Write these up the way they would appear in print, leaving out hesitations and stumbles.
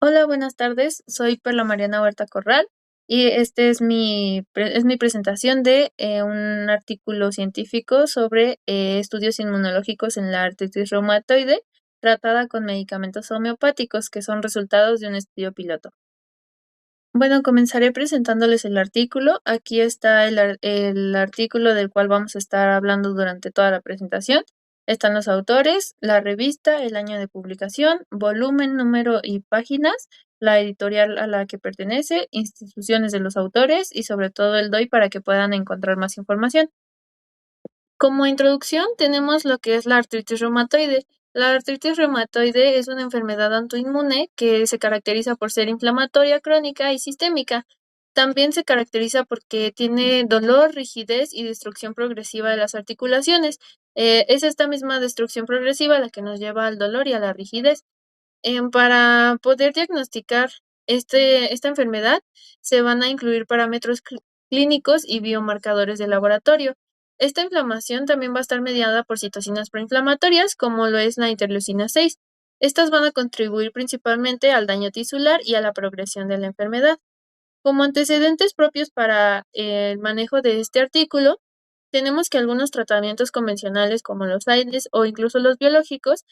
Hola, buenas tardes. Soy Perla Mariana Huerta Corral y este es mi presentación de un artículo científico sobre estudios inmunológicos en la artritis reumatoide tratada con medicamentos homeopáticos que son resultados de un estudio piloto. Bueno, comenzaré presentándoles el artículo. Aquí está el artículo del cual vamos a estar hablando durante toda la presentación. Están los autores, la revista, el año de publicación, volumen, número y páginas, la editorial a la que pertenece, instituciones de los autores y sobre todo el DOI para que puedan encontrar más información. Como introducción tenemos lo que es la artritis reumatoide. La artritis reumatoide es una enfermedad autoinmune que se caracteriza por ser inflamatoria, crónica y sistémica. También se caracteriza porque tiene dolor, rigidez y destrucción progresiva de las articulaciones. Es esta misma destrucción progresiva la que nos lleva al dolor y a la rigidez. Para poder diagnosticar esta enfermedad, se van a incluir parámetros clínicos y biomarcadores de laboratorio. Esta inflamación también va a estar mediada por citocinas proinflamatorias, como lo es la interleucina 6. Estas van a contribuir principalmente al daño tisular y a la progresión de la enfermedad. Como antecedentes propios para el manejo de este artículo, tenemos que algunos tratamientos convencionales como los AINES o incluso los biológicos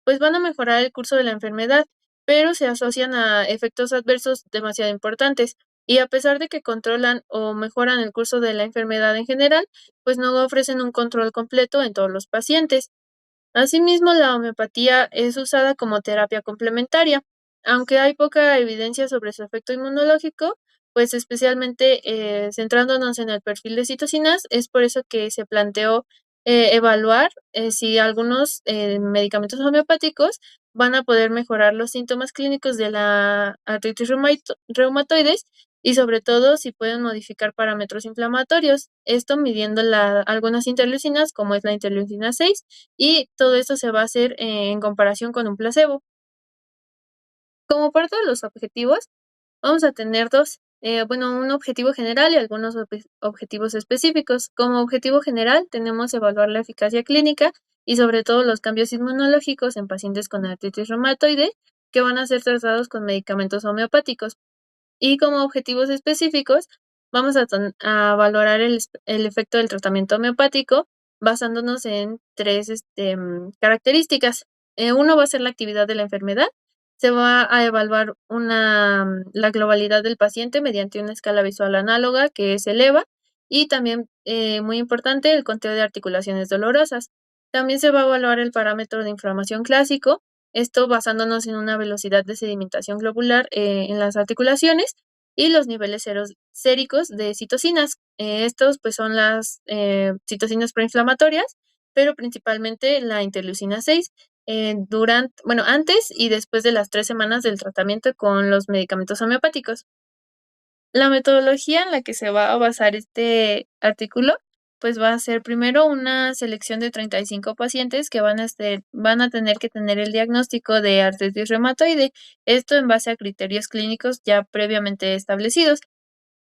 pues van a mejorar el curso de la enfermedad, pero se asocian a efectos adversos demasiado importantes. Y a pesar de que controlan o mejoran el curso de la enfermedad en general, pues no ofrecen un control completo en todos los pacientes. Asimismo, la homeopatía es usada como terapia complementaria, aunque hay poca evidencia sobre su efecto inmunológico, pues especialmente centrándonos en el perfil de citocinas, es por eso que se planteó evaluar si algunos medicamentos homeopáticos van a poder mejorar los síntomas clínicos de la artritis reumatoides y sobre todo si pueden modificar parámetros inflamatorios, esto midiendo algunas interleucinas como es la interleucina 6 y todo esto se va a hacer en comparación con un placebo. Como parte de los objetivos, vamos a tener dos, un objetivo general y algunos objetivos específicos. Como objetivo general, tenemos evaluar la eficacia clínica y sobre todo los cambios inmunológicos en pacientes con artritis reumatoide que van a ser tratados con medicamentos homeopáticos. Y como objetivos específicos, vamos a valorar el efecto del tratamiento homeopático basándonos en tres características. Uno va a ser la actividad de la enfermedad. Se va a evaluar la globalidad del paciente mediante una escala visual análoga que es el EVA y también, muy importante, el conteo de articulaciones dolorosas. También se va a evaluar el parámetro de inflamación clásico, esto basándonos en una velocidad de sedimentación globular en las articulaciones y los niveles séricos de citocinas. Estos pues son las citocinas proinflamatorias, pero principalmente la interleucina 6 antes y después de las 3 semanas del tratamiento con los medicamentos homeopáticos. La metodología en la que se va a basar este artículo, pues va a ser primero una selección de 35 pacientes que van a tener que tener el diagnóstico de artritis reumatoide, esto en base a criterios clínicos ya previamente establecidos.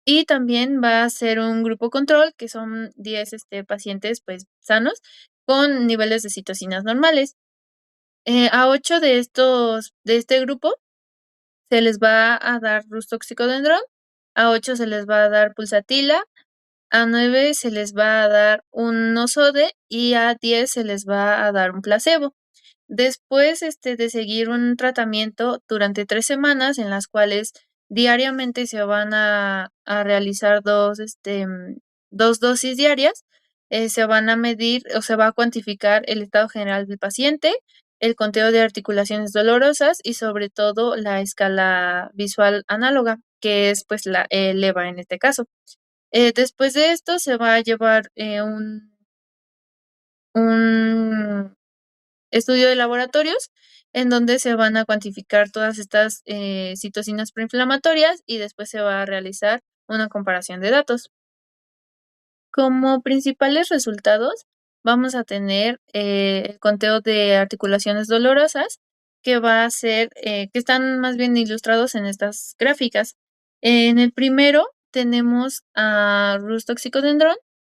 Y también va a ser un grupo control, que son 10 pacientes pues sanos con niveles de citocinas normales. A 8 de este grupo se les va a dar Rustoxicodendron, a 8 se les va a dar Pulsatila, a 9 se les va a dar un Nosode y a 10 se les va a dar un placebo. Después de seguir un tratamiento durante 3 semanas en las cuales diariamente se van a realizar dos dosis diarias, se van a medir o se va a cuantificar el estado general del paciente, el conteo de articulaciones dolorosas y sobre todo la escala visual análoga, que es pues la EVA en este caso. Después de esto se va a llevar un estudio de laboratorios en donde se van a cuantificar todas estas citocinas proinflamatorias y después se va a realizar una comparación de datos. Como principales resultados, vamos a tener el conteo de articulaciones dolorosas, que va a ser, que están más bien ilustrados en estas gráficas. En el primero tenemos a Rustoxicodendron,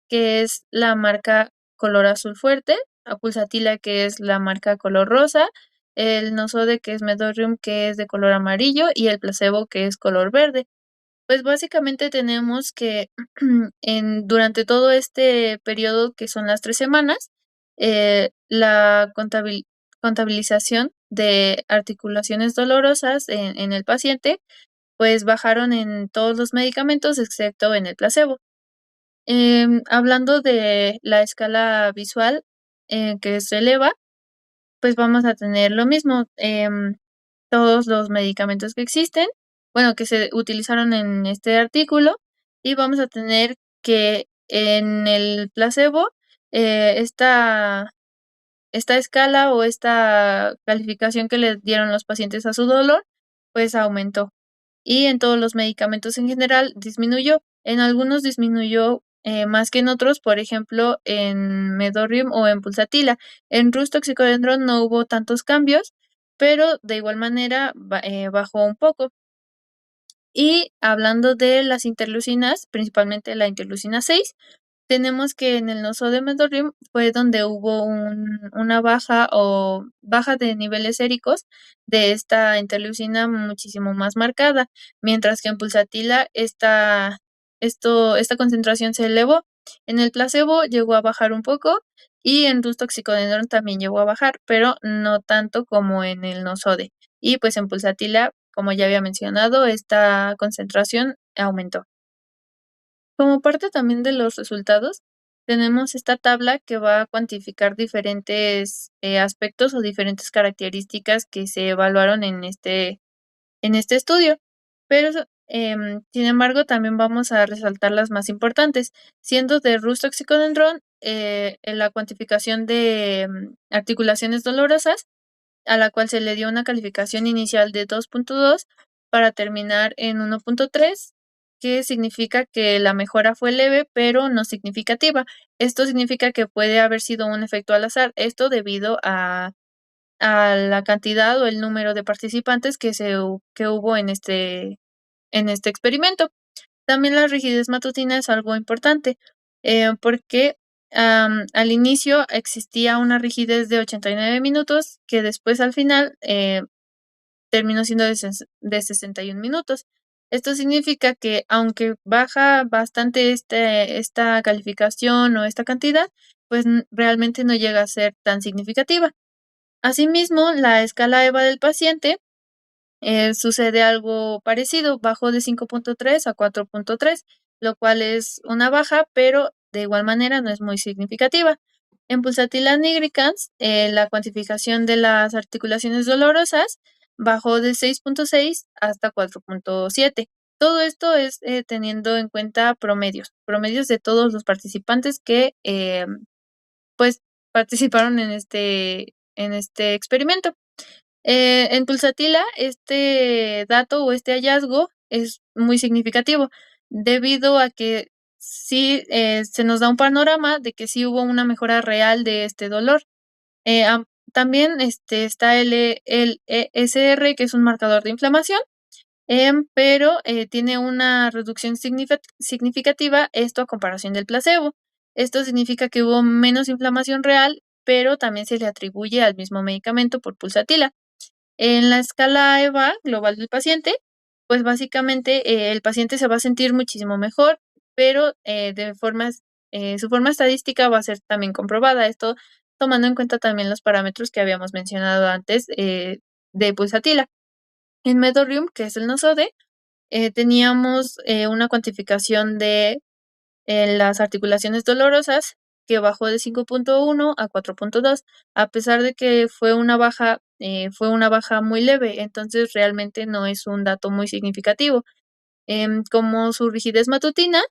que es la marca color azul fuerte, a Pulsatila, que es la marca color rosa, el nosode que es Medorrium que es de color amarillo y el placebo que es color verde. Pues básicamente tenemos que durante todo este periodo que son las 3 semanas, la contabilización de articulaciones dolorosas en el paciente, pues bajaron en todos los medicamentos excepto en el placebo. Hablando de la escala visual que se eleva, pues vamos a tener lo mismo. Todos los medicamentos que existen, bueno, que se utilizaron en este artículo, y vamos a tener que en el placebo, esta escala o esta calificación que le dieron los pacientes a su dolor, pues aumentó. Y en todos los medicamentos en general disminuyó. En algunos disminuyó más que en otros, por ejemplo, en Medorrium o en Pulsatila. En Rustoxicodendron no hubo tantos cambios, pero de igual manera bajó un poco. Y hablando de las interleucinas, principalmente la interleucina 6, tenemos que en el noso de Medorrium fue donde hubo una baja de niveles séricos de esta interleucina muchísimo más marcada, mientras que en Pulsatila esta concentración se elevó. En el placebo llegó a bajar un poco y en Rustoxicodendron también llegó a bajar, pero no tanto como en el nosode. Y pues en Pulsatila, como ya había mencionado, esta concentración aumentó. Como parte también de los resultados, tenemos esta tabla que va a cuantificar diferentes aspectos o diferentes características que se evaluaron en este estudio. Pero, sin embargo, también vamos a resaltar las más importantes, siendo de Rustoxicodendron en la cuantificación de articulaciones dolorosas, a la cual se le dio una calificación inicial de 2.2 para terminar en 1.3, que significa que la mejora fue leve, pero no significativa. Esto significa que puede haber sido un efecto al azar, esto debido a la cantidad o el número de participantes que hubo en este experimento. También la rigidez matutina es algo importante, porque al inicio existía una rigidez de 89 minutos que después al final terminó siendo de 61 minutos. Esto significa que aunque baja bastante esta calificación o esta cantidad, pues realmente no llega a ser tan significativa. Asimismo, la escala EVA del paciente sucede algo parecido, bajó de 5.3 a 4.3, lo cual es una baja, pero de igual manera no es muy significativa. En Pulsatilla nigricans, la cuantificación de las articulaciones dolorosas bajó de 6.6 hasta 4.7. Todo esto es teniendo en cuenta promedios de todos los participantes que pues participaron en este experimento. En Pulsatilla, este dato o este hallazgo es muy significativo, debido a que sí se nos da un panorama de que sí hubo una mejora real de este dolor. También está el ESR, que es un marcador de inflamación, pero tiene una reducción significativa, esto a comparación del placebo. Esto significa que hubo menos inflamación real, pero también se le atribuye al mismo medicamento por Pulsatilla. En la escala EVA global del paciente, pues básicamente el paciente se va a sentir muchísimo mejor, pero su forma estadística va a ser también comprobada. Esto tomando en cuenta también los parámetros que habíamos mencionado antes de Pulsatilla. En Medorrium, que es el nosode, teníamos una cuantificación de las articulaciones dolorosas que bajó de 5.1 a 4.2, a pesar de que fue una baja muy leve, entonces realmente no es un dato muy significativo. Como su rigidez matutina,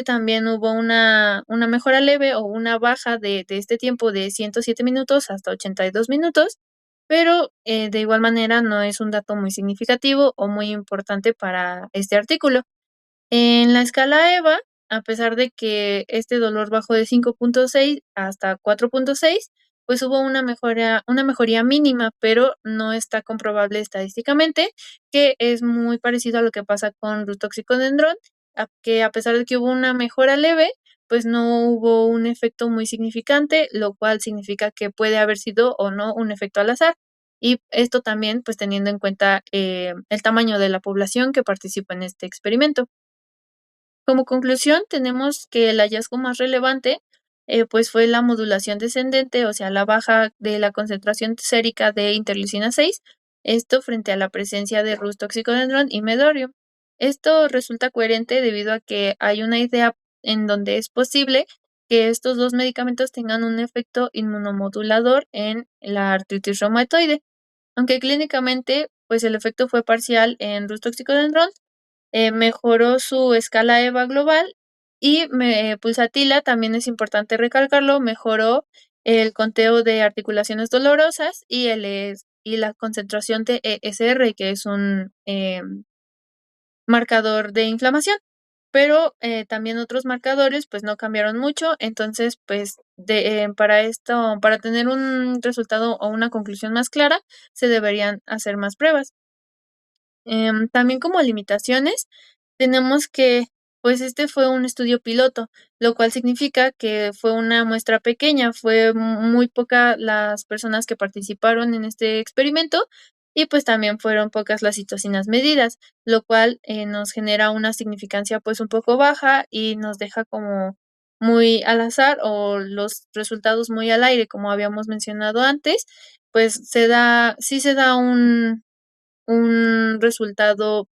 también hubo una mejora leve o una baja de este tiempo de 107 minutos hasta 82 minutos, pero de igual manera no es un dato muy significativo o muy importante para este artículo. En la escala EVA, a pesar de que este dolor bajó de 5.6 hasta 4.6, pues hubo una mejoría mínima, pero no está comprobable estadísticamente, que es muy parecido a lo que pasa con Rutoxicodendron, que a pesar de que hubo una mejora leve, pues no hubo un efecto muy significante, lo cual significa que puede haber sido o no un efecto al azar. y esto también pues teniendo en cuenta el tamaño de la población que participa en este experimento. Como conclusión, tenemos que el hallazgo más relevante pues fue la modulación descendente, o sea, la baja de la concentración sérica de interleucina 6, esto frente a la presencia de Rus toxicodendron y Medorio. Esto resulta coherente debido a que hay una idea en donde es posible que estos dos medicamentos tengan un efecto inmunomodulador en la artritis reumatoide, aunque clínicamente pues el efecto fue parcial en Rus toxicodendron, mejoró su escala EVA global y pulsatila, también es importante recalcarlo, mejoró el conteo de articulaciones dolorosas y la concentración de ESR, que es un marcador de inflamación. Pero también otros marcadores pues no cambiaron mucho, entonces pues para esto, para tener un resultado o una conclusión más clara, se deberían hacer más pruebas. También como limitaciones, tenemos que, pues este fue un estudio piloto, lo cual significa que fue una muestra pequeña, fue muy poca las personas que participaron en este experimento y pues también fueron pocas las citocinas medidas, lo cual nos genera una significancia pues un poco baja y nos deja como muy al azar o los resultados muy al aire, como habíamos mencionado antes, pues sí se da un resultado,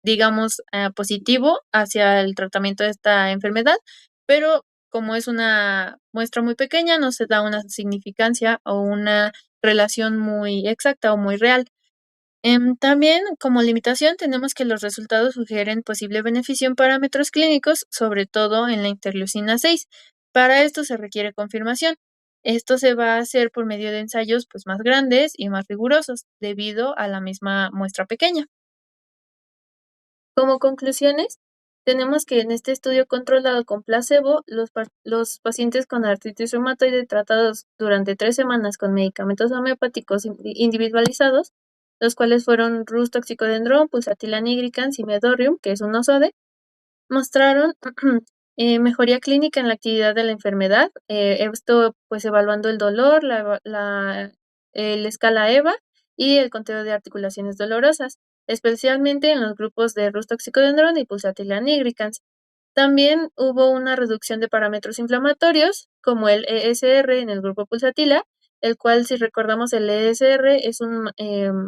digamos, positivo hacia el tratamiento de esta enfermedad, pero como es una muestra muy pequeña, no se da una significancia o una relación muy exacta o muy real. También como limitación tenemos que los resultados sugieren posible beneficio en parámetros clínicos, sobre todo en la interleucina 6. Para esto se requiere confirmación. Esto se va a hacer por medio de ensayos pues, más grandes y más rigurosos, debido a la misma muestra pequeña. Como conclusiones, tenemos que en este estudio controlado con placebo, los pacientes con artritis reumatoide tratados durante 3 semanas con medicamentos homeopáticos individualizados, los cuales fueron Rus toxicodendron, pulsatila nigricans y Medorrium, que es un OSODE, mostraron mejoría clínica en la actividad de la enfermedad, esto pues evaluando el dolor, el escala EVA y el conteo de articulaciones dolorosas, especialmente en los grupos de Rus toxicodendron y pulsatilla nigricans. También hubo una reducción de parámetros inflamatorios, como el ESR en el grupo pulsatila, el cual, si recordamos, el ESR es un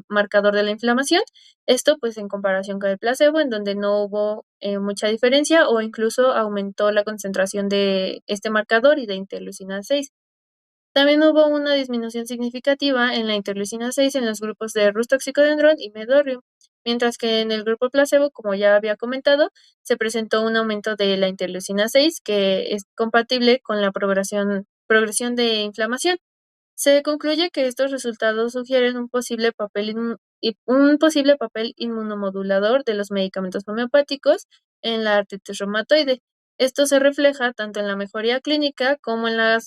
marcador de la inflamación. Esto, pues, en comparación con el placebo, en donde no hubo mucha diferencia o incluso aumentó la concentración de este marcador y de interleucina 6. También hubo una disminución significativa en la interleucina 6 en los grupos de Rus toxicodendron y Medorrium, mientras que en el grupo placebo, como ya había comentado, se presentó un aumento de la interleucina 6 que es compatible con la progresión de inflamación. Se concluye que estos resultados sugieren un posible papel inmunomodulador de los medicamentos homeopáticos en la artritis reumatoide. Esto se refleja tanto en la mejoría clínica como en la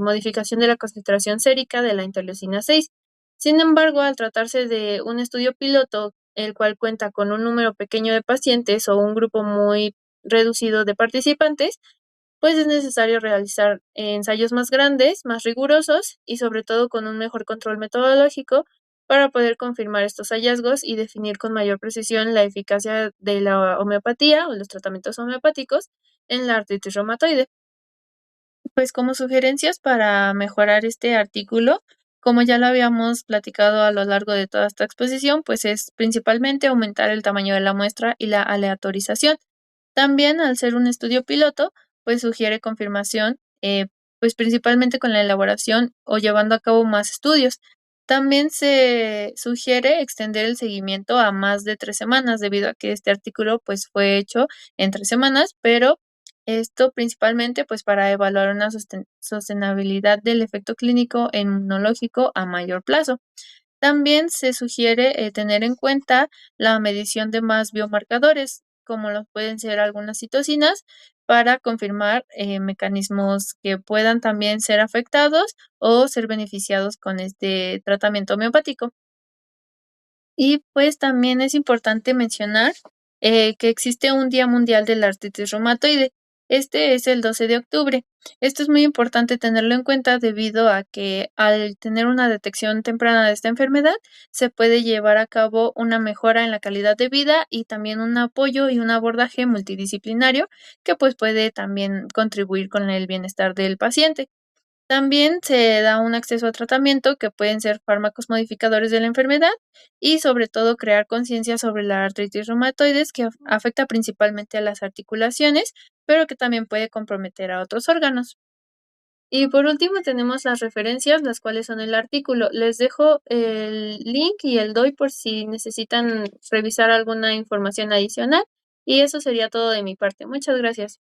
modificación de la concentración sérica de la interleucina 6. Sin embargo, al tratarse de un estudio piloto, el cual cuenta con un número pequeño de pacientes o un grupo muy reducido de participantes, pues es necesario realizar ensayos más grandes, más rigurosos y sobre todo con un mejor control metodológico para poder confirmar estos hallazgos y definir con mayor precisión la eficacia de la homeopatía o los tratamientos homeopáticos en la artritis reumatoide. Pues como sugerencias para mejorar este artículo, como ya lo habíamos platicado a lo largo de toda esta exposición, pues es principalmente aumentar el tamaño de la muestra y la aleatorización. También, al ser un estudio piloto, pues sugiere confirmación, pues principalmente con la elaboración o llevando a cabo más estudios. También se sugiere extender el seguimiento a más de 3 semanas, debido a que este artículo pues fue hecho en 3 semanas, pero esto principalmente pues para evaluar una sostenibilidad del efecto clínico e inmunológico a mayor plazo. También se sugiere tener en cuenta la medición de más biomarcadores, como lo pueden ser algunas citocinas, para confirmar mecanismos que puedan también ser afectados o ser beneficiados con este tratamiento homeopático. Y pues también es importante mencionar que existe un Día Mundial de la Artritis Reumatoide. Este es el 12 de octubre. Esto es muy importante tenerlo en cuenta debido a que al tener una detección temprana de esta enfermedad, se puede llevar a cabo una mejora en la calidad de vida y también un apoyo y un abordaje multidisciplinario que pues puede también contribuir con el bienestar del paciente. También se da un acceso a tratamiento que pueden ser fármacos modificadores de la enfermedad y sobre todo crear conciencia sobre la artritis reumatoides que afecta principalmente a las articulaciones, pero que también puede comprometer a otros órganos. Y por último tenemos las referencias, las cuales son el artículo. Les dejo el link y el doy por si necesitan revisar alguna información adicional. Y eso sería todo de mi parte. Muchas gracias.